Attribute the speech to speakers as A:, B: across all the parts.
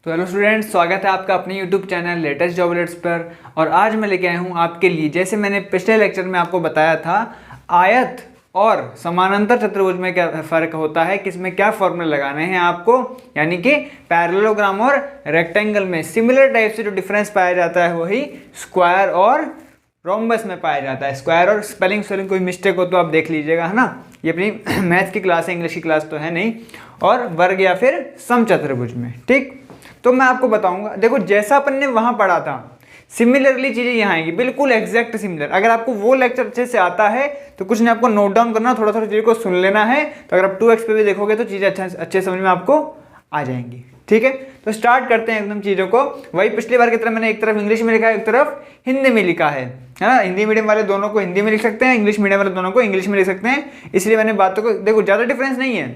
A: तो hello students, स्वागत है आपका अपने YouTube channel latest job alerts पर। और आज मैं लेके आया हूँ आपके लिए, जैसे मैंने पिछले लेक्चर में आपको बताया था, आयत और समानांतर चतुर्भुज में क्या फ़र्क होता है, किसमें क्या फॉर्मूले लगाने हैं आपको, यानी कि पैरेललोग्राम और रेक्टेंगल में सिमिलर टाइप से जो डिफरेंस पाया जाता है वही स्क्वायर और रोम्बस में पाया जाता है। स्क्वायर और स्पेलिंग कोई मिस्टेक हो तो आप देख लीजिएगा, है ना। ये अपनी मैथ की क्लास है, इंग्लिश की क्लास तो है नहीं। और वर्ग या फिर समचतुर्भुज में, ठीक। तो मैं आपको बताऊंगा, देखो जैसा अपन ने वहां पढ़ा था सिमिलरली चीजें यहाँ आएंगी, बिल्कुल एग्जैक्ट सिमिलर। अगर आपको वो लेक्चर अच्छे से आता है तो कुछ नहीं, आपको नोट डाउन करना, थोड़ा थोड़ा चीज़ों को सुन लेना है। तो अगर आप 2x पे भी देखोगे तो चीज़ें अच्छे समझ में आपको आ जाएंगी, ठीक है। तो स्टार्ट करते हैं एकदम चीज़ों को। वही पिछली बार की तरह मैंने एक तरफ इंग्लिश में लिखा है, एक तरफ हिंदी में लिखा है ना। हिंदी मीडियम वाले दोनों को हिंदी में लिख सकते हैं, इंग्लिश मीडियम वाले दोनों को इंग्लिश में लिख सकते हैं। इसलिए मैंने बातों को देखो, ज़्यादा डिफरेंस नहीं है,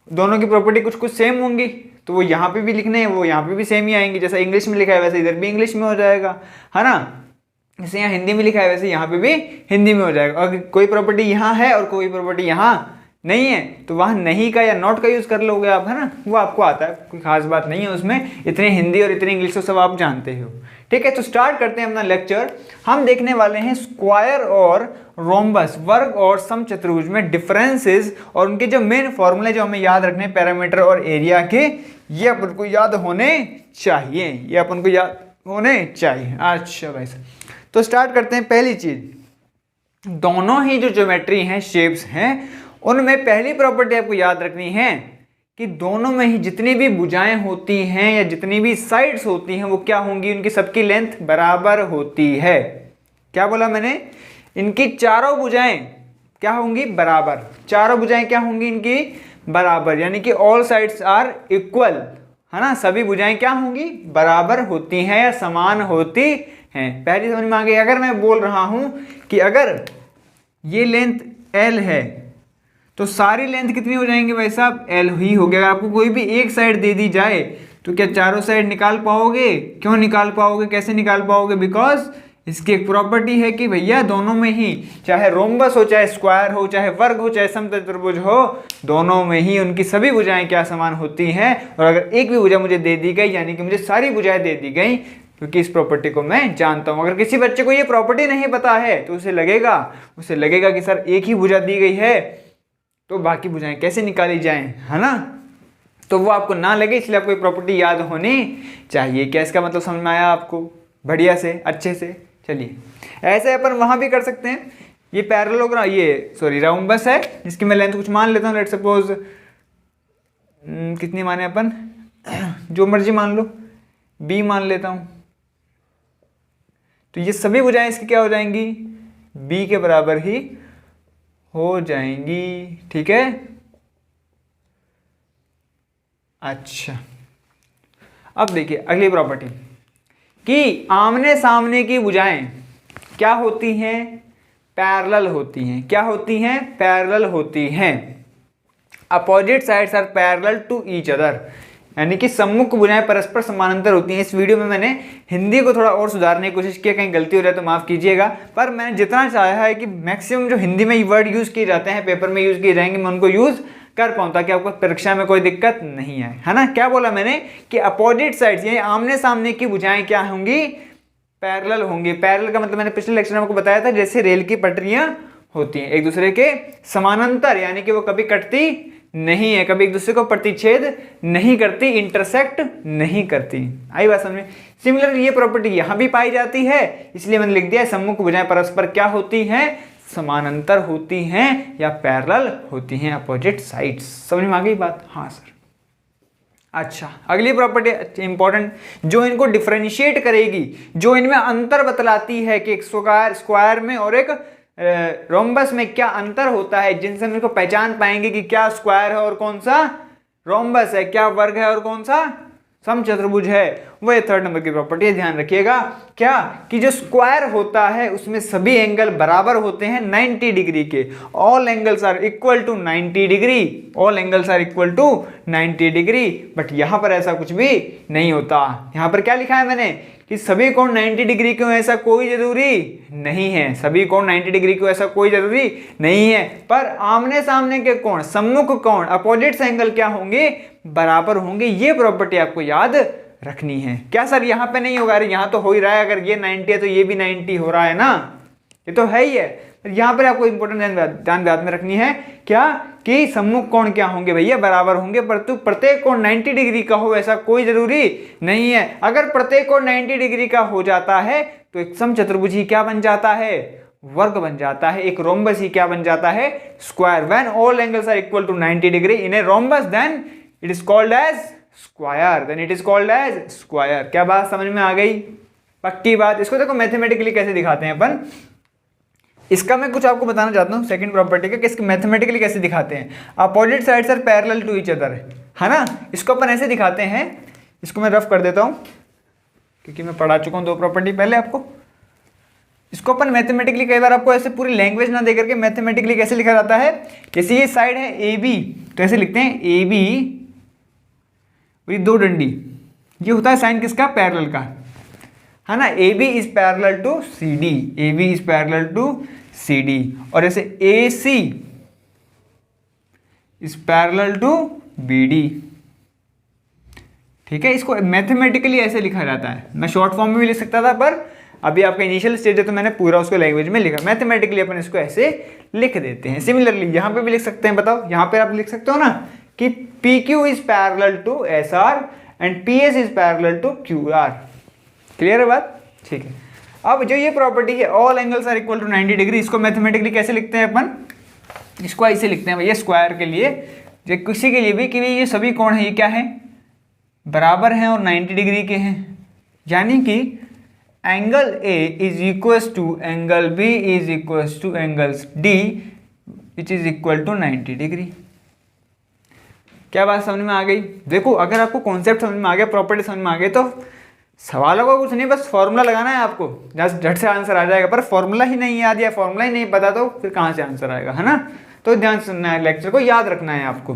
A: दोनों की प्रॉपर्टी कुछ कुछ सेम होंगी, तो वो यहाँ पे भी लिखने हैं, वो यहाँ पे भी सेम ही आएंगी। जैसा इंग्लिश में लिखा है वैसे इधर भी इंग्लिश में हो जाएगा, है ना। जैसे यहाँ हिंदी में लिखा है वैसे यहाँ पे भी हिंदी में हो जाएगा। और कोई प्रॉपर्टी यहाँ है और कोई प्रॉपर्टी यहाँ नहीं है तो वहाँ नहीं का या नॉट का यूज़ कर लोगे आप, है ना। वो आपको आता है, कोई खास बात नहीं है उसमें। इतनी हिंदी और इतनी इंग्लिश तो सब आप जानते हो, ठीक है। तो स्टार्ट करते हैं अपना लेक्चर। हम देखने वाले हैं स्क्वायर और रोम्बस, वर्ग और समचतुर्भुज में डिफरेंसेस और उनके जो मेन फॉर्मूले जो हमें याद रखने, पैरामीटर और एरिया के, ये अपन को याद होने चाहिए, ये अपन को याद होने चाहिए। अच्छा भाई साहब, तो स्टार्ट करते हैं। पहली चीज, दोनों ही जो ज्योमेट्री हैं, शेप्स हैं, उनमें पहली प्रॉपर्टी आपको याद रखनी है कि दोनों में ही जितनी भी भुजाएं होती हैं या जितनी भी साइड्स होती हैं वो क्या होंगी, उनकी सबकी लेंथ बराबर होती है। क्या बोला मैंने? इनकी चारों भुजाएं क्या होंगी? बराबर। चारों भुजाएं क्या होंगी इनकी? बराबर, यानी कि ऑल साइड्स आर इक्वल, है ना। सभी भुजाएं क्या होंगी? बराबर होती हैं या समान होती हैं। पहली समझ में आ गई। अगर मैं बोल रहा हूं कि अगर ये लेंथ L है तो सारी लेंथ कितनी हो जाएंगे भाई साहब? L ही हो गया। अगर आपको कोई भी एक साइड दे दी जाए तो क्या चारों साइड निकाल पाओगे? क्यों निकाल पाओगे? कैसे निकाल पाओगे? बिकॉज इसकी एक प्रॉपर्टी है कि भैया दोनों में ही, चाहे रोम्बस हो, चाहे स्क्वायर हो, चाहे वर्ग हो, चाहे समचतुर्भुज हो, दोनों में ही उनकी सभी भुजाएं क्या समान होती हैं। और अगर एक भी भुजा मुझे दे दी गई, यानी कि मुझे सारी भुजाएं दे दी गई, क्योंकि इस प्रॉपर्टी को मैं जानता हूं। अगर किसी बच्चे को ये प्रॉपर्टी नहीं पता है तो उसे लगेगा कि सर एक ही भुजा दी गई है तो बाकी भुजाएं कैसे निकाली जाएं, है ना। तो वो आपको ना लगे, इसलिए आपको ये प्रॉपर्टी याद होनी चाहिए। क्या इसका मतलब समझ में आया आपको? बढ़िया से, अच्छे से। चलिए, ऐसे अपन वहां भी कर सकते हैं। ये पैरेललोग्राम, ये सॉरी रोम्बस है, जिसकी मैं लेंथ कुछ मान लेता हूँ। लेट सपोज कितनी माने अपन? जो मर्जी मान लो, B मान लेता हूँ। तो ये सभी भुजाएं इसकी क्या हो जाएंगी? B के बराबर ही हो जाएंगी, ठीक है। अच्छा, अब देखिए अगली प्रॉपर्टी कि आमने सामने की भुजाएं क्या होती हैं? पैरेलल होती हैं। क्या होती हैं? पैरेलल होती हैं। Opposite sides are parallel to each other, यानी कि सम्मुख भुजाएं परस्पर समानांतर होती हैं। इस वीडियो में मैंने हिंदी को थोड़ा और सुधारने की कोशिश की, कहीं गलती हो जाए तो माफ कीजिएगा, पर मैंने जितना चाहा है कि मैक्सिमम जो हिंदी में वर्ड यूज किए जाते हैं, पेपर में यूज किए जाएंगे, मैं उनको यूज कर पाऊँ ताकि आपको परीक्षा में कोई दिक्कत नहीं आए, है ना। क्या बोला मैंने कि अपोजिट साइड्स यानी आमने सामने की भुजाएं क्या होंगी? पैरेलल होंगी। पैरेलल का मतलब मैंने पिछले लेक्चर में आपको बताया था, जैसे रेल की पटरियां होती हैं एक दूसरे के समानांतर, यानी कि वो कभी कटती नहीं है, कभी एक दूसरे को प्रतिच्छेद नहीं करती, इंटरसेक्ट नहीं करती। आई बात समझ में? सिमिलर ये प्रॉपर्टी यहां भी पाई जाती है, इसलिए मैंने लिख दिया सम्मुख भुजाएं परस्पर क्या होती हैं? समानांतर होती हैं या पैरेलल होती हैं, अपोजिट साइड्स। समझ में आ गई बात? हाँ सर। अच्छा, अगली प्रॉपर्टी इंपॉर्टेंट, जो इनको डिफरेंशिएट करेगी, जो इनमें अंतर बतलाती है कि एक स्क्वायर में और एक रोम्बस में क्या अंतर होता है, जिनसे हम इसको पहचान पाएंगे कि क्या स्क्वायर है और कौन सा रोम्बस है, क्या वर्ग है और कौन सा समचतुर्भुज है, वो ये 3rd नंबर की प्रॉपर्टी है। ध्यान रखिएगा क्या कि जो स्क्वायर होता है उसमें सभी एंगल बराबर होते हैं 90 डिग्री के। All angles are equal to 90 degree, all angles are equal to 90 degree. But यहां पर ऐसा कुछ भी नहीं होता। यहां पर क्या लिखा है मैंने कि सभी कोण 90 डिग्री क्यों, ऐसा कोई जरूरी नहीं है। सभी कोण 90 डिग्री क्यों, ऐसा कोई जरूरी नहीं है। पर आमने सामने के कोण, सम्मुख कोण, अपोजिट एंगल क्या होंगे? बराबर होंगे। ये प्रॉपर्टी आपको याद रखनी है। क्या सर यहाँ पे नहीं होगा? अरे यहाँ तो हो ही रहा है, अगर ये 90 है तो ये भी 90 हो रहा है ना, ये तो है ही है। यहाँ पर आपको इंपॉर्टेंट ध्यान में रखनी है क्या कि सम्मुख कोण क्या होंगे भैया? बराबर होंगे, परंतु प्रत्येक कोण 90 डिग्री का हो ऐसा कोई जरूरी नहीं है। अगर प्रत्येक कोण 90 डिग्री का हो जाता है तो एक समचतुर्भुज ही क्या बन जाता है? वर्ग बन जाता है। एक रोम्बस ही क्या बन जाता है? Square. When all angles are equal to 90 degree in a rhombus then it is called as square, then it is called as square. क्या बात समझ में आ गई? पक्की बात। इसको देखो मैथमेटिकली कैसे दिखाते हैं अपन, इसका मैं कुछ आपको बताना चाहता हूँ सेकंड प्रॉपर्टी का कि इसको मैथमेटिकली कैसे दिखाते हैं। Opposite sides are parallel to each other, है ना। इसको अपन ऐसे दिखाते हैं, इसको मैं रफ कर देता हूँ क्योंकि मैं पढ़ा चुका हूँ दो प्रॉपर्टी पहले आपको। इसको अपन मैथमेटिकली कई बार आपको ऐसे पूरी लैंग्वेज ना दे करके मैथमेटिकली कैसे लिखा जाता है, जैसे ये साइड है ए बी तो ऐसे लिखते हैं ए बी, ये दो डंडी, ये होता है साइन किसका? पैरेलल का, है ना। A B is parallel to C D, A B is parallel to C D. और ऐसे A C is parallel to B D. ठीक है, इसको मैथमेटिकली ऐसे लिखा जाता है। मैं शॉर्ट फॉर्म में भी लिख सकता था, पर अभी आपका इनिशियल स्टेज है तो मैंने पूरा उसको लैंग्वेज में लिखा। मैथमेटिकली अपन इसको ऐसे लिख देते हैं। सिमिलरली यहाँ पे भी लिख सकते हैं। बताओ, यहाँ पे आप लिख सकते हो ना कि P Q is parallel to S R and P S is parallel to Q R. Clear है बात? ठीक है। अब जो ये प्रॉपर्टी है all angles are equal to 90 degree, इसको मैथमेटिकली कैसे लिखते हैं अपन? इसको ऐसे लिखते हैं भैया स्क्वायर के लिए, जो किसी के लिए भी कि ये सभी कोण है, ये क्या है? बराबर हैं और 90 डिग्री के हैं। यानी कि angle A is equal to angle B is equal to angle D which is equal to 90 degree. क्या बात समझ में आ गई? देखो, अगर आपको कॉन्सेप्ट समझ में आ गया, प्रॉपर्टी समझ में आ गई, तो सवालों का कुछ नहीं, बस फॉर्मूला लगाना है आपको, जस्ट झट से आंसर आ जाएगा। पर फॉर्मूला ही नहीं याद या फॉर्मूला ही नहीं पता तो फिर कहाँ से आंसर आएगा, है ना। तो ध्यान सुनना है, लेक्चर को याद रखना है आपको।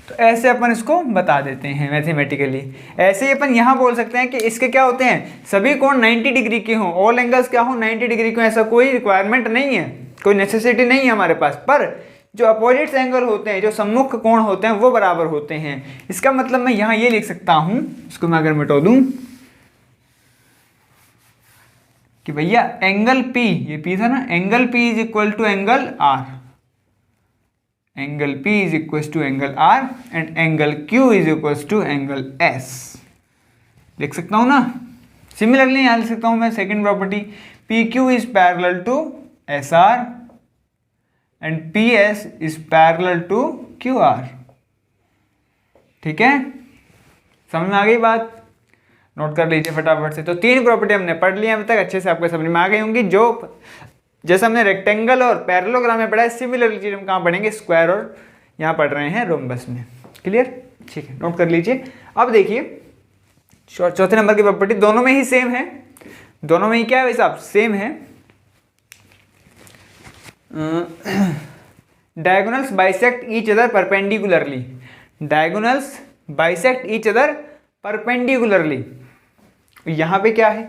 A: तो ऐसे अपन इसको बता देते हैं मैथमेटिकली। ऐसे ही अपन यहाँ बोल सकते हैं कि इसके क्या होते हैं? सभी कोण 90 डिग्री के हों, ऑल एंगल्स क्या हो? 90 डिग्री के। ऐसा कोई रिक्वायरमेंट नहीं है, कोई नेसेसिटी नहीं है हमारे पास। पर जो अपोजिट एंगल होते हैं, जो सम्मुख कोण होते हैं, वो बराबर होते हैं। इसका मतलब मैं यहाँ ये लिख सकता हूँ, इसको मैं अगर मिटा दूँ कि भैया एंगल P, ये P था ना, angle P is equal to angle R, angle P is equal to angle R and angle Q is equal to angle S। लिख सकता हूँ ना। सिमिलरली यहाँ लिख सकता हूँ मैं second property, PQ is parallel to SR and PS is parallel to QR। ठीक है, समझ में आ गई बात? नोट कर लीजिए फटाफट से। तो तीन प्रॉपर्टी हमने पढ़ ली अभी तक, अच्छे से आपको समझ में आ गई होंगी। जो जैसे हमने रेक्टेंगल और पैरेललोग्राम में पढ़ा है, सिमिलर चीज हम कहाँ पढ़ेंगे? स्क्वायर और यहाँ पढ़ रहे हैं रोम्बस में। क्लियर? ठीक है, नोट कर लीजिए। अब देखिए चौथे नंबर की प्रॉपर्टी, दोनों में ही सेम है, दोनों में ही क्या है वैसे आप सेम है। Diagonals bisect each other perpendicularly, diagonals bisect each other perpendicularly. यहाँ पे क्या है?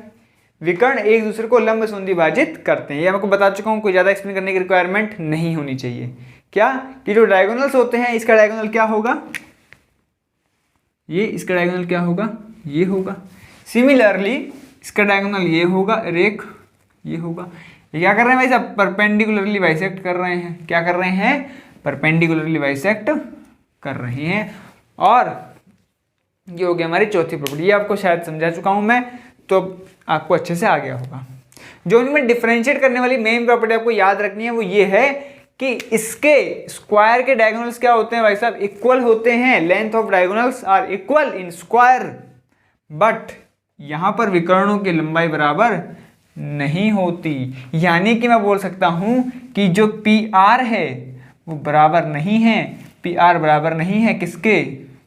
A: विकर्ण एक दूसरे को लंब संधि विभाजित करते हैं। ये मैं आपको बता चुका हूँ, कोई ज़्यादा एक्सप्लेन करने की रिक्वायरमेंट नहीं होनी चाहिए। क्या कि जो डायगोनल्स होते हैं, इसका डायगोनल क्या होगा? ये, इसका डायगोनल क्या होगा? ये होगा। सिमिलरली इसका डायगोनल ये होगा, रेख ये होगा। ये क्या कर रहे हैं भाई साहब? परपेंडिकुलरली बाइसेक्ट कर रहे हैं। क्या कर रहे हैं? परपेंडिकुलरली बाइसेक्ट कर रहे हैं। और ये हो गया हमारी चौथी प्रॉपर्टी। ये आपको शायद समझा चुका हूं मैं, तो आपको अच्छे से आ गया होगा। जो इनमें डिफरेंशिएट करने वाली मेन प्रॉपर्टी आपको याद रखनी है वो ये है कि इसके स्क्वायर के डायगोनल्स क्या होते हैं भाई साहब? इक्वल होते हैं। Length of diagonals are equal in square, but यहां पर विकर्णों की लंबाई बराबर नहीं होती। यानी कि मैं बोल सकता हूं कि जो पी आर है वो बराबर नहीं है, पी आर बराबर नहीं है किसके?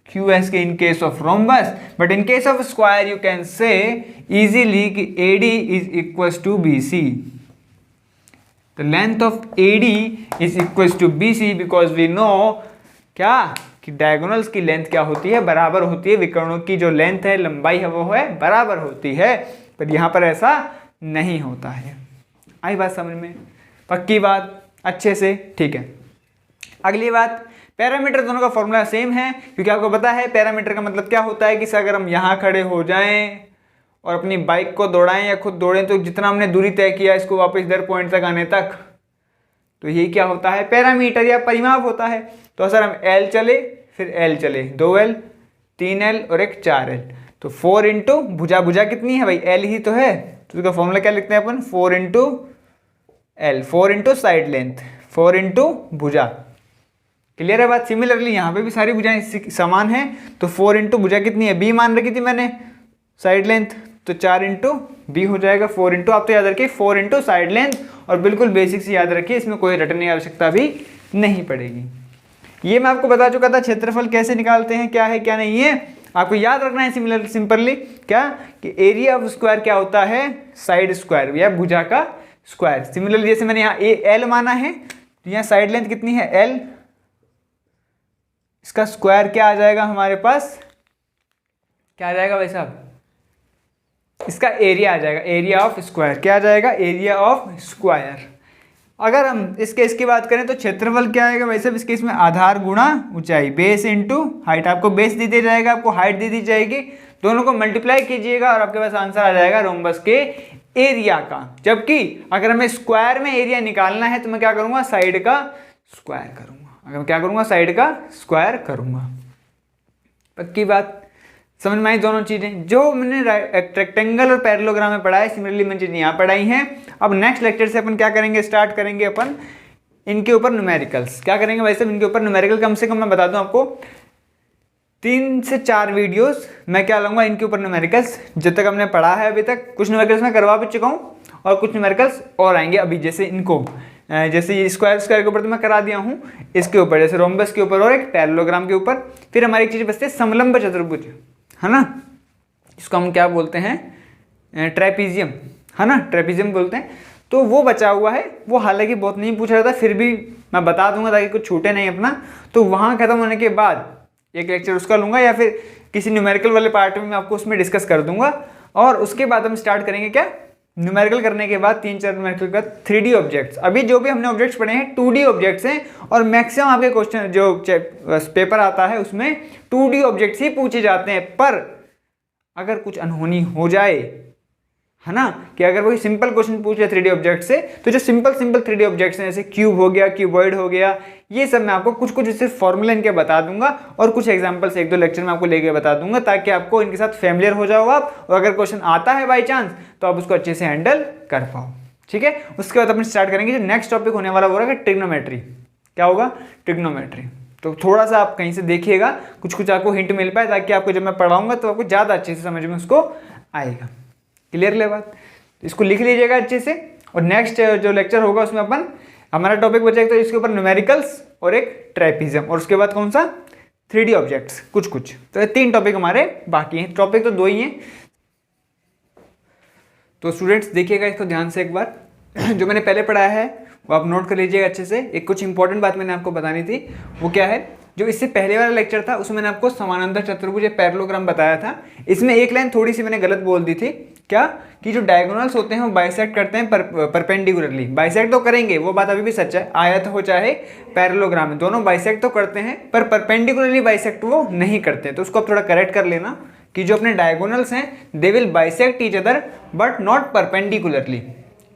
A: क्यू एस के, in case of rhombus. But in case of square you can say easily कि A D is equal to B C. The length of A D is equal to B C because we know क्या कि diagonals की length क्या होती है? बराबर होती है। विकर्णों की जो लेंथ है, लंबाई है, वो है बराबर होती है। पर यहाँ पर ऐसा नहीं होता है। आई बात समझ में? पक्की बात? अच्छे से? ठीक है। अगली बात, पैरामीटर दोनों का फॉर्मूला सेम है, क्योंकि आपको पता है पैरामीटर का मतलब क्या होता है कि अगर हम यहाँ खड़े हो जाएं और अपनी बाइक को दौड़ाएं या खुद दौड़ें तो जितना हमने दूरी तय किया इसको वापस इधर पॉइंट तक आने तक, तो ये क्या होता है, पैरामीटर या परिमाप होता है। तो सर हम L चले, फिर L चले, 2L, 3L और एक 4L, तो 4 इंटू भुजा कितनी है भाई, L ही तो है, तो उसका फॉर्मूला क्या लिखते हैं अपन, 4 into L, 4 into side length, 4 into भुजा। क्लियर है बात। सिमिलरली यहाँ पे भी सारी भुजाएं समान हैं, तो 4 इंटू भुजा कितनी है, B मान रखी थी मैंने, साइड लेंथ, तो 4 इंटू B हो जाएगा, 4 इंटू, आप तो याद रखिए 4 इंटू साइड लेंथ, और बिल्कुल बेसिक से याद रखिए, इसमें कोई रटने की आवश्यकता भी नहीं पड़ेगी। ये मैं आपको बता चुका था क्षेत्रफल कैसे निकालते हैं, क्या है क्या नहीं है, आपको याद रखना है सिंपली क्या, कि एरिया ऑफ स्क्वायर क्या होता है, साइड स्क्वायर या भुजा का स्क्वायर। सिमिलरली जैसे मैंने यहाँ L माना है, तो यहाँ साइड लेंथ कितनी है L, इसका स्क्वायर क्या आ जाएगा हमारे पास, क्या आ जाएगा भाई साहब, इसका एरिया आ जाएगा, एरिया ऑफ स्क्वायर क्या आ जाएगा, एरिया ऑफ स्क्वायर। अगर हम इस केस की बात करें तो क्षेत्रफल क्या आएगा भाई साहब, इस केस में आधार गुणा ऊंचाई, बेस इनटू हाइट, आपको बेस दे दिया जाएगा, आपको हाइट दे दी जाएगी, दोनों को मल्टीप्लाई कीजिएगा और आपके पास आंसर आ जाएगा रोम्बस के एरिया का। जबकि अगर हमें स्क्वायर में एरिया निकालना है तो मैं क्या करूंगा, साइड का स्क्वायर करूंगा, अगर मैं क्या करूंगा, साइड का स्क्वायर करूंगा। पक्की बात, समझ में आई दोनों चीजें, जो मैंने रेक्टेंगल और पैरेललोग्राम में पढ़ा है, सिमिलरली मैंने चीजें यहाँ पढ़ाई हैं। अब नेक्स्ट लेक्चर से अपन क्या करेंगे, स्टार्ट करेंगे अपन इनके ऊपर न्यूमेरिकल्स। क्या करेंगे वैसे इनके ऊपर न्यूमेरिकल, कम से कम मैं बता दूं आपको 3 से 4 वीडियोस मैं क्या लूँगा इनके ऊपर न्यूमेरिकल्स, जब तक हमने पढ़ा है अभी तक। कुछ न्यूमेरिकल्स मैं करवा भी चुका हूँ और कुछ न्यूमेरिकल्स और आएंगे अभी, जैसे इनको, जैसे ये स्क्वायर के ऊपर तो मैं करा दिया हूँ, इसके ऊपर जैसे रोम्बस के ऊपर और एक पैरेललोग्राम के ऊपर। फिर हमारी एक चीज़ बचती है समलंब चतुर्भुज, है ना, इसको हम क्या बोलते हैं, ट्रेपीजियम, है ना, ट्रेपीजियम बोलते हैं। तो वो बचा हुआ है, वो हालांकि बहुत नहीं पूछा जाता, फिर भी मैं बता दूंगा ताकि कुछ छूटे नहीं अपना। तो वहाँ खत्म होने के बाद एक लेक्चर उसका लूँगा, या फिर किसी न्यूमेरिकल वाले पार्ट में मैं आपको उसमें डिस्कस कर दूंगा। और उसके बाद हम स्टार्ट करेंगे क्या, न्यूमेरिकल करने के बाद 3-4 न्यूमेरिकल के बाद 3D ऑब्जेक्ट्स। अभी जो भी हमने ऑब्जेक्ट्स पढ़े हैं 2D ऑब्जेक्ट्स हैं, और मैक्सिमम आपके क्वेश्चन जो पेपर आता है उसमें 2D ऑब्जेक्ट्स ही पूछे जाते हैं। पर अगर कुछ अनहोनी हो जाए, है ना, कि अगर कोई सिंपल क्वेश्चन पूछ रहे 3D ऑब्जेक्ट से, तो जो सिंपल 3D ऑब्जेक्ट्स हैं जैसे क्यूब हो गया, क्यूबॉइड हो गया, ये सब मैं आपको कुछ कुछ इससे फॉर्मूला इनके बता दूंगा, और कुछ एग्जांपल्स 1-2 लेक्चर में आपको लेके बता दूंगा, ताकि आपको इनके साथ फैमिलियर हो जाओ आप, और अगर क्वेश्चन आता है बाई चांस तो आप उसको अच्छे से हैंडल कर पाओ। ठीक है, उसके बाद अपन स्टार्ट करेंगे जो नेक्स्ट टॉपिक होने वाला वो रहेगा ट्रिग्नोमेट्री। क्या होगा, ट्रिग्नोमेट्री। तो थोड़ा सा आप कहीं से देखिएगा, कुछ कुछ आपको हिंट मिल पाए, ताकि आपको जब मैं पढ़ाऊंगा तो आपको ज़्यादा अच्छे से समझ में उसको आएगा। क्लियर ले बात, इसको लिख लीजिएगा अच्छे से। और नेक्स्ट जो लेक्चर होगा उसमें अपन, हमारा टॉपिक बचेगा तो इसके ऊपर न्यूमेरिकल्स और एक ट्रेपीजियम, और उसके बाद कौन सा, 3D ऑब्जेक्ट्स कुछ कुछ। तो ये 3 टॉपिक हमारे बाकी हैं, टॉपिक तो 2 ही हैं। तो स्टूडेंट्स देखिएगा इसको ध्यान से एक बार, जो मैंने पहले पढ़ाया है वो आप नोट कर लीजिएगा अच्छे से। एक कुछ इंपॉर्टेंट बात मैंने आपको बतानी थी, वो क्या है, जो इससे पहले वाला लेक्चर था उसमें मैंने आपको समानांतर चतुर्भुज या पैरेललोग्राम बताया था। इसमें एक लाइन थोड़ी सी मैंने गलत बोल दी थी, क्या, कि जो डायगोनल्स होते हैं वो बाइसेक्ट करते हैं परपेंडिकुलरली। बाइसेक्ट तो करेंगे, वो बात अभी भी सच है, आयत हो चाहे पैरेललोग्राम, दोनों बाइसेक्ट तो करते हैं, पर परपेंडिकुलरली बाइसेक्ट वो नहीं करते। तो उसको आप थोड़ा करेक्ट कर लेना कि जो अपने डायगोनल्स हैं they will bisect each other but not perpendicularly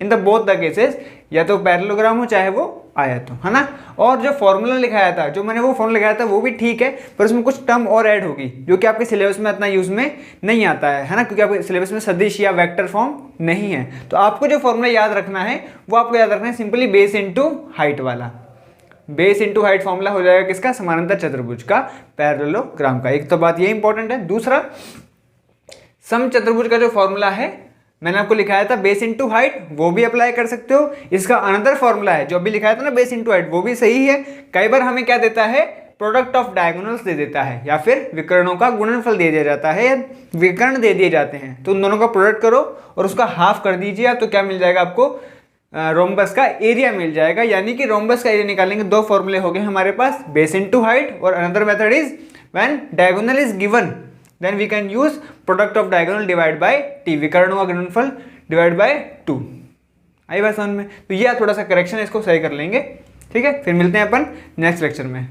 A: in the both the cases, या तो पैरेललोग्राम हो चाहे वो आयत हो, है ना। और जो फॉर्मूला लिखाया था, जो मैंने वो फॉर्मूला लिखाया था वो भी ठीक है, पर उसमें कुछ टर्म और ऐड होगी जो कि आपके सिलेबस में इतना यूज में नहीं आता है ना, क्योंकि आपके सिलेबस में सदिश या वेक्टर फॉर्म नहीं है। तो आपको जो फॉर्मूला याद रखना है वो आपको याद रखना है सिंपली बेस इंटू हाइट वाला। बेस इंटू हाइट फॉर्मूला हो जाएगा किसका, समानांतर चतुर्भुज का, पैरेललोग्राम का। एक तो बात ये इंपॉर्टेंट है। दूसरा, समचतुर्भुज का जो फॉर्मूला है मैंने आपको लिखाया था बेस इंटू हाइट, वो भी अप्लाई कर सकते हो। इसका अनदर फॉर्मूला है जो अभी लिखाया था ना बेस इंटू हाइट, वो भी सही है। कई बार हमें क्या देता है, प्रोडक्ट ऑफ डायगोनल्स दे देता है, या फिर विकर्णों का गुणनफल दे दिया जाता है, या विकर्ण दे दिए जाते हैं। तो उन दोनों का प्रोडक्ट करो और उसका हाफ कर दीजिए, तो क्या मिल जाएगा आपको, रोम्बस का एरिया मिल जाएगा। यानी कि रोम्बस का एरिया निकालेंगे, 2 फॉर्मूले हो गए हमारे पास, बेस इंटू हाइट, और another method is when diagonal is given then we can use product of diagonal divide by t, विकर्णों का गुणनफल डिवाइड बाय 2। आई बात समझ में। तो ये थोड़ा सा करेक्शन है, इसको सही कर लेंगे। ठीक है, फिर मिलते हैं अपन नेक्स्ट लेक्चर में।